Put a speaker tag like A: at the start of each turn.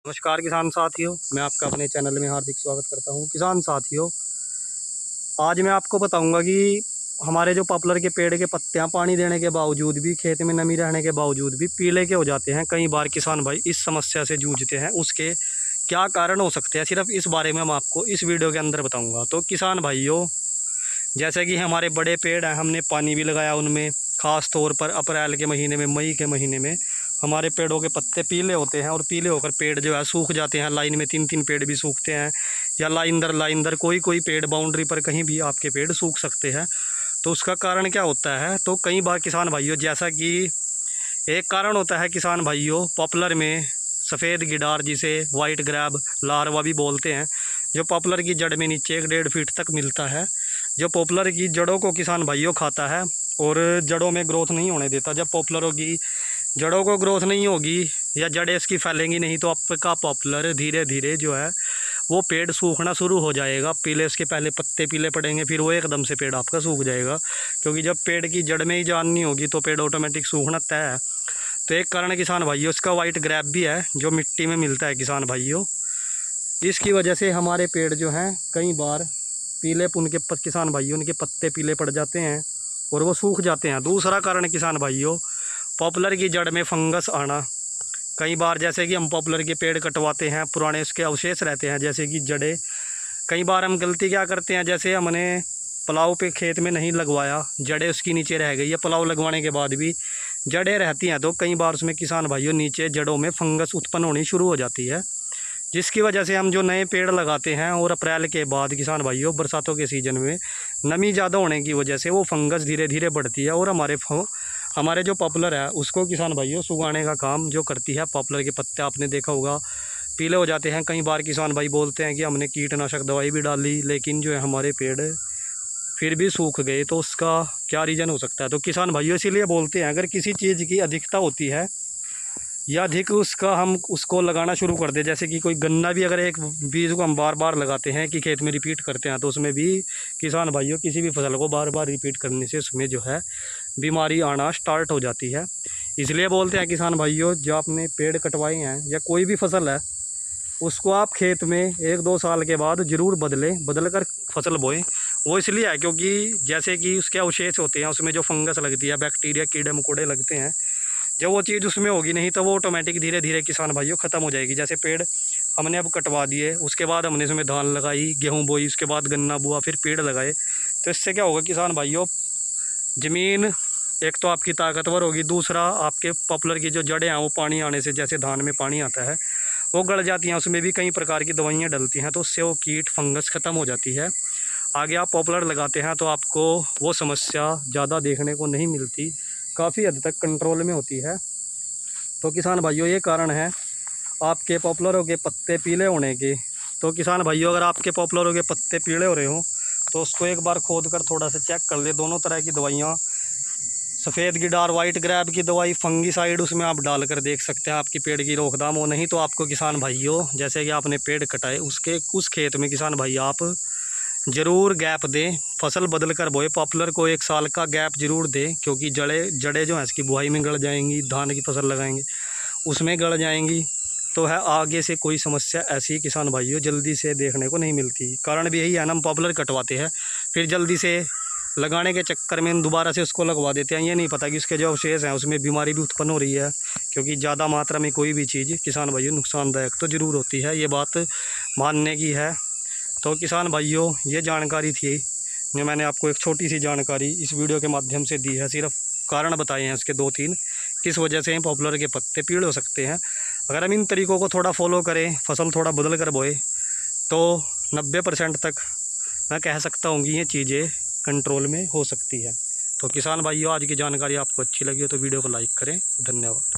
A: नमस्कार किसान साथियों, मैं आपका अपने चैनल में हार्दिक स्वागत करता हूं। किसान साथियों, आज मैं आपको बताऊंगा कि हमारे जो पॉपुलर के पेड़ के पत्तियां पानी देने के बावजूद भी, खेत में नमी रहने के बावजूद भी पीले के हो जाते हैं। कई बार किसान भाई इस समस्या से जूझते हैं। उसके क्या कारण हो सकते हैं, सिर्फ इस बारे में मैं आपको इस वीडियो के अंदर बताऊँगा। तो किसान भाइयों, जैसे कि हमारे बड़े पेड़ हैं, हमने पानी भी लगाया उनमें, ख़ास तौर पर अप्रैल के महीने में, मई के महीने में हमारे पेड़ों के पत्ते पीले होते हैं और पीले होकर पेड़ जो है सूख जाते हैं। लाइन में 3-3 पेड़ भी सूखते हैं, या लाइन दर कोई पेड़ बाउंड्री पर कहीं भी आपके पेड़ सूख सकते हैं। तो उसका कारण क्या होता है? तो कई बार किसान भाइयों, जैसा कि एक कारण होता है किसान भाइयों, पॉपुलर में सफ़ेद गिडार, जिसे वाइट ग्रैब लार्वा भी बोलते हैं, जो पॉपुलर की जड़ में नीचे 1-1.5 फीट तक मिलता है, जो पॉपुलर की जड़ों को किसान भाइयों खाता है और जड़ों में ग्रोथ नहीं होने देता। जब पॉपुलरों की जड़ों को ग्रोथ नहीं होगी या जड़ें इसकी फैलेंगी नहीं, तो आपका पॉपुलर धीरे धीरे जो है वो पेड़ सूखना शुरू हो जाएगा। पीले, उसके पहले पत्ते पीले पड़ेंगे, फिर वो एकदम से पेड़ आपका सूख जाएगा, क्योंकि जब पेड़ की जड़ में ही जान नहीं होगी तो पेड़ ऑटोमेटिक सूखना तय है। तो एक कारण किसान भाइयों इसका वाइट ग्रैब भी है, जो मिट्टी में मिलता है किसान भाइयों। इसकी वजह से हमारे पेड़ जो हैं कई बार पीलेपुन के किसान भाइयों, उनके पत्ते पीले पड़ जाते हैं और वो सूख जाते हैं। दूसरा कारण किसान भाइयों, पॉपुलर की जड़ में फंगस आना। कई बार जैसे कि हम पॉपुलर के पेड़ कटवाते हैं, पुराने उसके अवशेष रहते हैं, जैसे कि जड़ें। कई बार हम गलती क्या करते हैं, जैसे हमने पलाव पे खेत में नहीं लगवाया, जड़ें उसकी नीचे रह गई, या पलाव लगवाने के बाद भी जड़ें रहती हैं, तो कई बार उसमें किसान भाइयों नीचे जड़ों में फंगस उत्पन्न होनी शुरू हो जाती है, जिसकी वजह से हम जो नए पेड़ लगाते हैं और अप्रैल के बाद किसान भाइयों, बरसातों के सीज़न में नमी ज़्यादा होने की वजह से वो फंगस धीरे धीरे बढ़ती है और हमारे जो पॉपुलर है उसको किसान भाइयों सुगाने का काम जो करती है। पॉपुलर के पत्ते आपने देखा होगा पीले हो जाते हैं। कई बार किसान भाई बोलते हैं कि हमने कीटनाशक दवाई भी डाली, लेकिन जो है हमारे पेड़ फिर भी सूख गए। तो उसका क्या रीज़न हो सकता है? तो किसान भाइयों इसीलिए बोलते हैं, अगर किसी चीज़ की अधिकता होती है या अधिक उसका हम उसको लगाना शुरू कर दें, जैसे कि कोई गन्ना भी, अगर एक बीज को हम बार बार लगाते हैं कि खेत में रिपीट करते हैं, तो उसमें भी किसान भाइयों किसी भी फसल को बार बार रिपीट करने से उसमें जो है बीमारी आना स्टार्ट हो जाती है। इसलिए बोलते हैं किसान भाइयों, जो आपने पेड़ कटवाए हैं या कोई भी फसल है, उसको आप खेत में 1-2 साल के बाद ज़रूर बदल कर फसल बोएं। वो इसलिए है क्योंकि जैसे कि उसके अवशेष होते हैं, उसमें जो फंगस लगती है, बैक्टीरिया, कीड़े मकोड़े लगते हैं, जब वो चीज़ उसमें होगी नहीं तो वो ऑटोमेटिक धीरे धीरे किसान भाइयों ख़त्म हो जाएगी। जैसे पेड़ हमने अब कटवा दिए, उसके बाद हमने उसमें धान लगाई, गेहूँ बोई, उसके बाद गन्ना बोआ, फिर पेड़ लगाए, तो इससे क्या होगा किसान भाइयों, ज़मीन एक तो आपकी ताकतवर होगी, दूसरा आपके पॉपुलर की जो जड़ें हैं वो पानी आने से, जैसे धान में पानी आता है, वो गल जाती हैं, उसमें भी कई प्रकार की दवाइयाँ डलती हैं, तो उससे वो कीट फंगस ख़त्म हो जाती है। आगे आप पॉपुलर लगाते हैं तो आपको वो समस्या ज़्यादा देखने को नहीं मिलती, काफ़ी हद तक कंट्रोल में होती है। तो किसान भाइयों ये कारण है आपके पॉपुलरों के पत्ते पीले होने के। तो किसान भाइयों, अगर आपके पॉपुलरों के पत्ते पीले हो रहे हों तो उसको एक बार खोद कर थोड़ा सा चेक कर ले। दोनों तरह की दवाइयाँ, सफ़ेद गिडार, वाइट ग्रैब की दवाई, फंगीसाइड, उसमें आप डाल कर देख सकते हैं आपकी पेड़ की रोकथाम हो। नहीं तो आपको किसान भाइयों, जैसे कि आपने पेड़ कटाए, उस खेत में किसान भाई आप ज़रूर गैप दें, फसल बदल कर बोए। पॉपुलर को 1 साल का गैप ज़रूर दें, क्योंकि जड़ें जो हैं इसकी बुआई में गड़ जाएंगी, धान की फसल लगाएंगे उसमें गड़ जाएंगी, तो है आगे से कोई समस्या ऐसी किसान भाइयों जल्दी से देखने को नहीं मिलती। कारण भी यही है ना, हम पॉपुलर कटवाते हैं, फिर जल्दी से लगाने के चक्कर में दोबारा से उसको लगवा देते हैं। ये नहीं पता कि उसके जो अवशेष हैं उसमें बीमारी भी उत्पन्न हो रही है, क्योंकि ज़्यादा मात्रा में कोई भी चीज़ किसान भाइयों नुकसानदायक तो ज़रूर होती है, ये बात मानने की है। तो किसान भाइयों, ये जानकारी थी जो मैंने आपको एक छोटी सी जानकारी इस वीडियो के माध्यम से दी है। सिर्फ कारण बताए हैं इसके 2-3, किस वजह से पॉपुलर के पत्ते पीले हो सकते हैं। अगर हम इन तरीक़ों को थोड़ा फॉलो करें, फसल थोड़ा बदल कर बोए, तो 90% तक मैं कह सकता हूँ कि ये चीज़ें कंट्रोल में हो सकती है। तो किसान भाइयों, आज की जानकारी आपको अच्छी लगी हो तो वीडियो को लाइक करें। धन्यवाद।